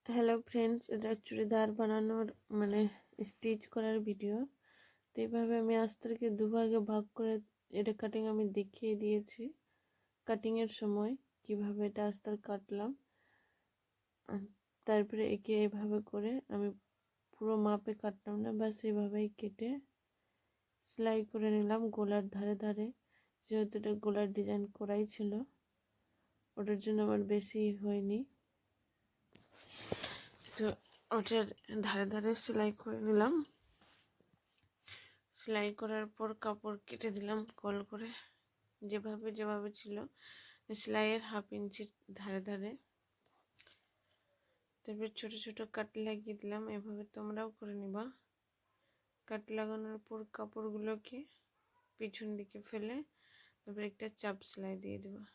Hello friends, এটা চুড়িদার বানানোর stitch করার ভিডিও। তো এইভাবে আমি আস্তরকে দুভাগে ভাগ করে এটা কাটিং আমি দেখিয়ে দিয়েছি। কাটিংয়ের সময় কিভাবে এটা আস্তর কাটলাম, তারপরে একে এভাবে করে আমি পুরো মাপে কাটলাম না, বাস এভাবেই কেটে সেলাই করে নিলাম গলার ধারে ধারে। যেহেতু এটা গলার ডিজাইন করাই ছিল, ওটার জন্য আমার বেশি হয়নি, তো ওটার ধারে ধারে সেলাই করে নিলাম। সেলাই করার পর কাপড় কেটে দিলাম গোল করে, যেভাবে যেভাবে ছিল সেলাইয়ের 1/2 ইঞ্চির ধারে ধারে। তারপর ছোট ছোট কাট লাগিয়ে দিলাম। এভাবে তোমরাও করে নিবা। কাট লাগানোর পর কাপড়গুলোকে পিছন দিকে ফেলে তারপর একটা চাপ সেলাই দিয়ে দেবা।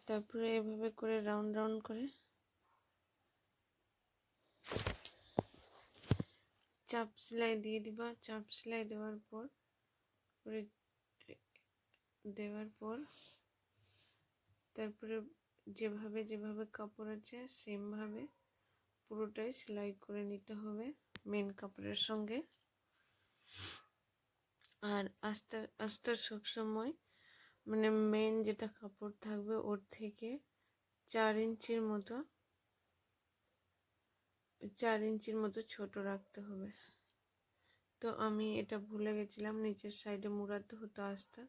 তারপরে এভাবে করে রাউন্ড রাউন্ড করে চাপ সেলাই দিয়ে দিবা। চাপ সেলাই দেওয়ার পর তারপরে যেভাবে যেভাবে কাপড় আছে সেমভাবে পুরোটাই সেলাই করে নিতে হবে মেন কাপড়ের সঙ্গে। আর আস্তে আস্তে সবসময় মেন যেটা কাপড় থাকবে ওর থেকে 4 ইঞ্চির মতো ছোট রাখতে হবে। তো আমি এটা ভুলে গেছিলাম, নিচের সাইডে মুড়াতে হতো আস্তা,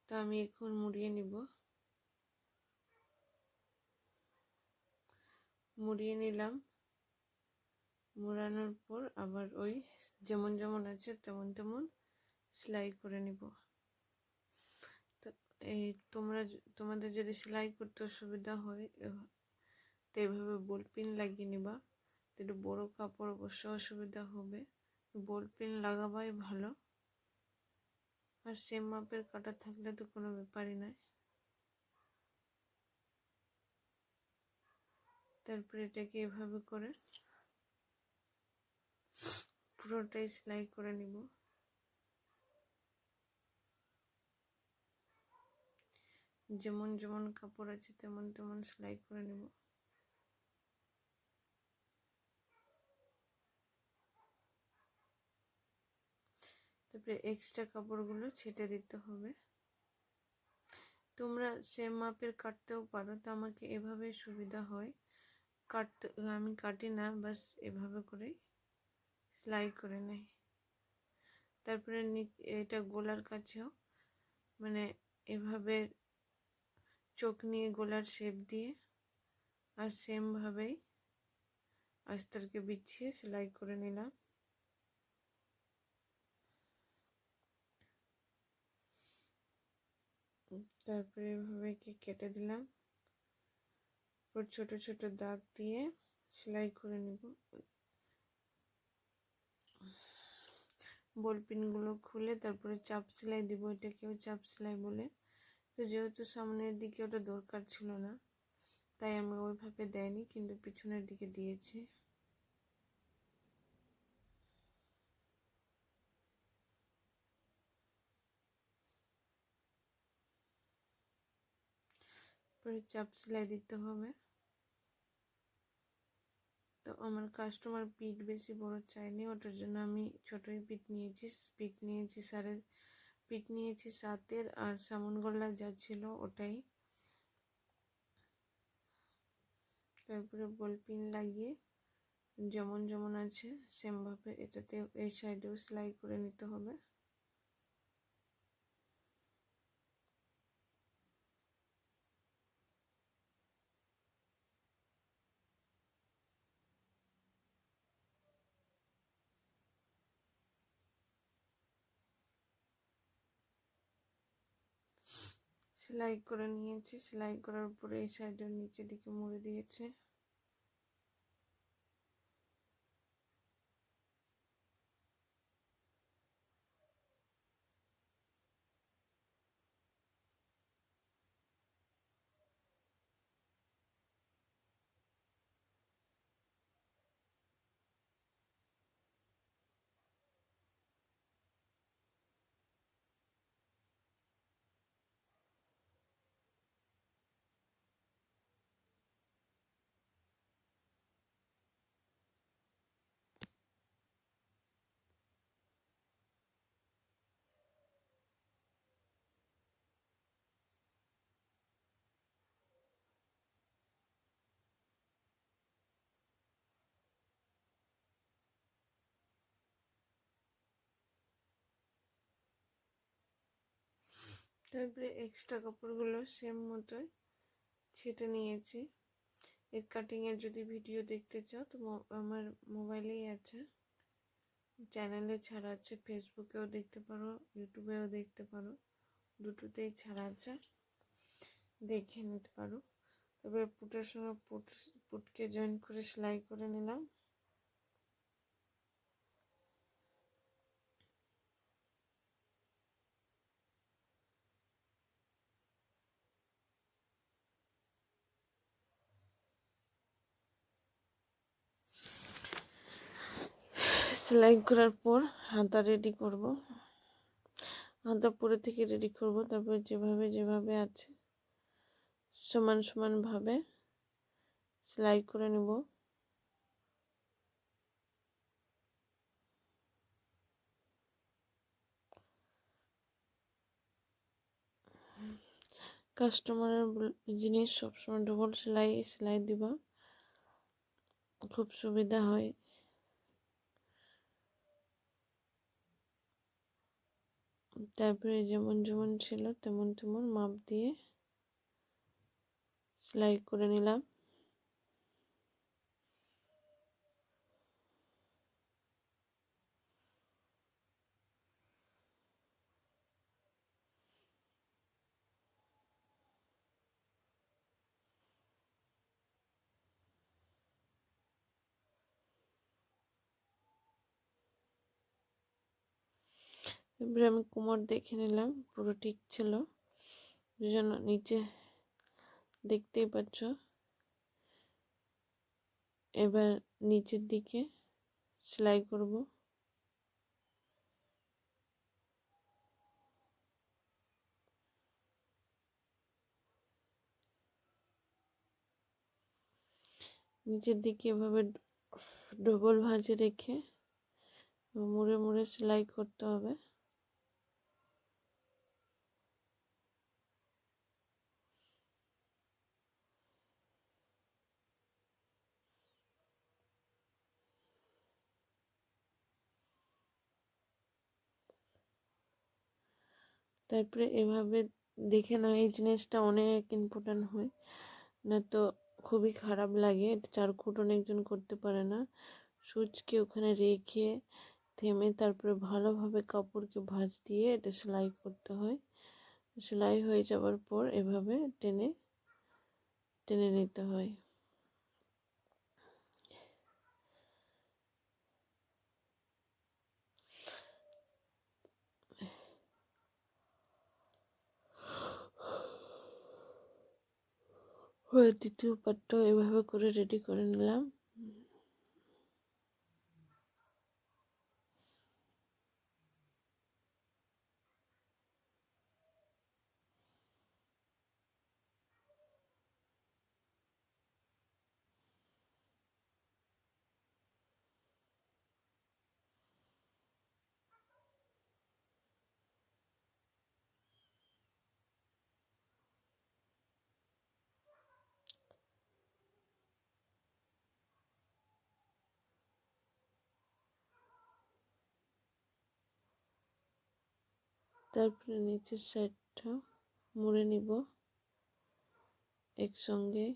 তো আমি এখন মুড়িয়ে নিব। মুড়িয়ে নিলাম। মুড়ানোর পর আবার ওই যেমন যেমন আছে তেমন তেমন সেলাই করে নিব। তো এই তোমাদের যদি সেলাই করতে অসুবিধা হয় তো এইভাবে বল পিন লাগিয়ে নিবা। একটু বড় কাপড় অবশ্য অসুবিধা হবে, বল পিন লাগাবাই ভালো। আর সেম মাপের কাটা থাকলে তো কোনো ব্যাপারই নয়। তারপরে এটাকে এভাবে করে পুরোটাই সেলাই করে নিব। যেমন যেমন কাপড় আছে তেমন তেমন সেলাই করে নিব। তারপরে এক্সট্রা কাপড়গুলো ছেটে দিতে হবে। তোমরা সেম মাপের কাটতেও পারো, তো আমাকে এভাবে সুবিধা হয় কাটতে। আমি কাটি না, বাস এভাবে করে সেলাই করে নেই। তারপরে এটা গলার কাছেও এভাবে চোখ নিয়ে গলার শেপ দিয়ে আর সেমভাবেই আস্তরকে বিছিয়ে সেলাই করে নিলাম। তারপরে এভাবে কেটে দিলাম। পর ছোট ছোট দাগ দিয়ে সেলাই করে নেব। বল পিনগুলো খুলে তারপরে চাপ সেলাই দিব। এটাকেও চাপ সেলাই বলে। তো যেহেতু সামনের দিকে ওটা দরকার ছিল না, তাই আমি ওইভাবে দেয়নি, কিন্তু পিছনের দিকে দিয়েছি। পরে চাপ সেলাই দিতে হবে। তো আমার কাস্টমার পিঠ বেশি বড় চাইনি, ওটার জন্য আমি ছোটই পিঠ নিয়েছি। পিঠ নিয়েছি 7-এর, আর সামন গলা যা ছিল ওটাই। তারপরে বল পিন লাগিয়ে যেমন যেমন আছে সেমভাবে এটাতে এই সাইডেও সেলাই করে নিতে হবে। সেলাই করে নিয়েছি। সেলাই করার পরে এই সাইডের নিচের দিকে মুড়ে দিয়েছে। তারপরে এক্সট্রা কাপড়গুলো সেম মতোই ছেটে নিয়েছি। এর কাটিংয়ের যদি ভিডিও দেখতে চাও তো আমার মোবাইলেই আছে, চ্যানেলে ছাড়া আছে, ফেসবুকেও দেখতে পারো, ইউটিউবেও দেখতে পারো, দুটোতেই ছাড়া আছে, দেখে নিতে পারো। তারপরে পুটের সঙ্গে পুটকে জয়েন করে সেলাই করে নিলাম। সেলাই করার পর হাতা রেডি করব, হাতা পরে থেকে রেডি করব। তারপর যেভাবে যেভাবে আছে সমান সমানভাবে সেলাই করে নেব। কাস্টমারের জিনিস সবসময় ডবল সেলাই দিবা, খুব সুবিধা হয়। তারপরে যেমন যেমন ছিল তেমন তেমন মাপ দিয়ে সেলাই করে নিলাম। এবারে আমি কোমর দেখে নিলাম, পুরো ঠিক ছিল, জন্য নিচে দেখতেই পাচ্ছ। এবার নিচের দিকে সেলাই করব। নিচের দিকে এভাবে ডবল ভাঁজে রেখে মুড়ে মুড়ে সেলাই করতে হবে। তারপরে এভাবে দেখে নাও, এই জিনিসটা অনেক ইম্পর্ট্যান্ট হয়, না তো খুবই খারাপ লাগে। এটা চারকোট অনেকজন করতে পারে না। সুচকে ওখানে রেখে থেমে তারপরে ভালোভাবে কাপড়কে ভাঁজ দিয়ে এটা সেলাই করতে হয়। সেলাই হয়ে যাওয়ার পর এভাবে টেনে টেনে নিতে হয়। দ্বিতীয় পার্টটাও এভাবে করে রেডি করে নিলাম। তারপরে নিচের সাইডটা মুড়ে নিব একসঙ্গে।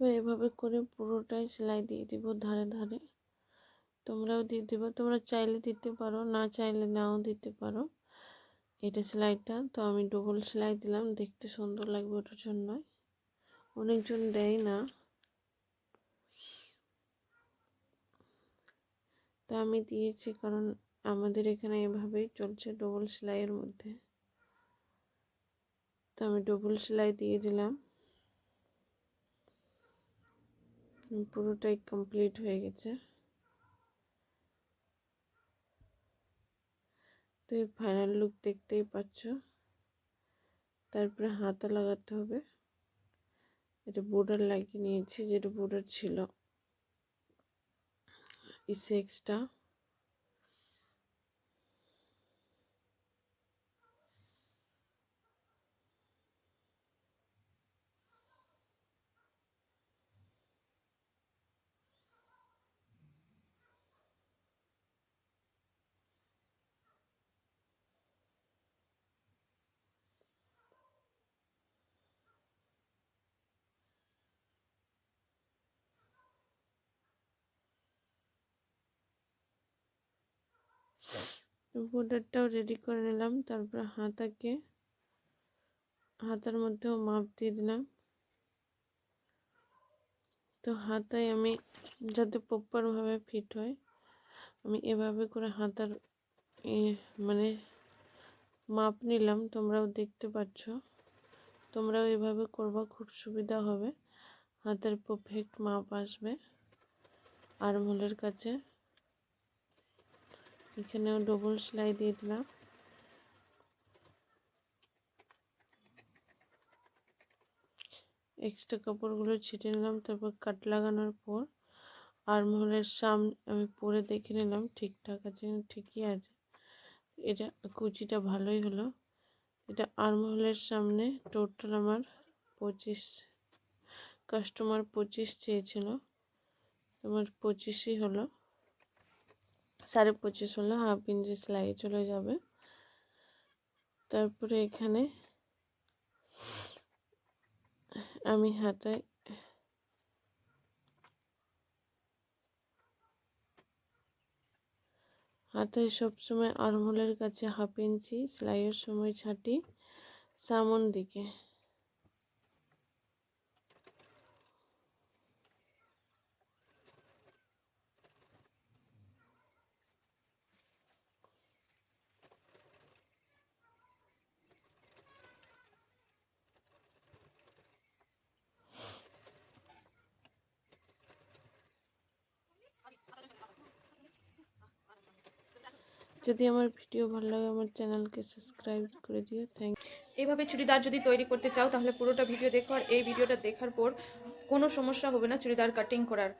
এভাবে করে পুরোটাই সেলাই দিয়ে দিব ধারে ধারে। তোমরাও দিয়ে দেবে, তোমরা চাইলে দিতে পারো, না চাইলে নাও দিতে পারো। এটা সেলাইটা তো আমি ডবল সেলাই দিলাম, দেখতে সুন্দর লাগবে ওটার জন্য। অনেকজন দেয় না, তা আমি দিয়েছি, কারণ আমাদের এখানে এভাবেই চলছে ডবল সেলাইয়ের মধ্যে। তো আমি ডবল সেলাই দিয়ে দিলাম। পুরোটাই কমপ্লিট হয়ে গেছে। এই ফাইনাল লুক দেখতেই পাচ্ছ। তারপরে হাতা লাগাতে হবে। এটা বর্ডার লাগিয়ে নিয়েছি, যেটা বর্ডার ছিল এক্সট্রা। বর্ডারটাও রেডি করে নিলাম। তারপর হাতার মধ্যেও মাপ দিয়ে দিলাম। তো হাতায় আমি যাতে প্রপারভাবে ফিট হয়, আমি এভাবে করে হাতার মানে মাপ নিলাম। তোমরাও দেখতে পাচ্ছ, তোমরাও এভাবে করবা, খুব সুবিধা হবে, হাতের পারফেক্ট মাপ আসবে আর্মহোলের কাছে। এখানেও ডবল সেলাই দিয়ে দিলাম। এক্সট্রা কাপড়গুলো ছিটে নিলাম। তারপর কাট লাগানোর পর আর্মহোলের সামনে আমি পরে দেখে নিলাম ঠিকঠাক আছে, ঠিকই আছে। এটা কুচিটা ভালোই হলো। এটা আর্মহোলের সামনে টোটাল আমার 25, কাস্টমার 25 চেয়েছিল, আমার 25ই হলো, 25.5 হলো, হাফ ইঞ্চি সেলাই চলে যাবে। তারপরে এখানে আমি হাতায় সবসময় আর্মহোলের কাছে হাফ ইঞ্চি সেলাইয়ের সময় ছাটি সামন দিকে। যদি আমার ভিডিও ভালো লাগে আমার চ্যানেলকে সাবস্ক্রাইব করে দিও। Thank you. এইভাবে চুড়িদার যদি তৈরি করতে চাও তাহলে পুরোটা ভিডিও দেখো, আর এই ভিডিওটা দেখার পর কোনো সমস্যা হবে না চুড়িদার কাটিং করার।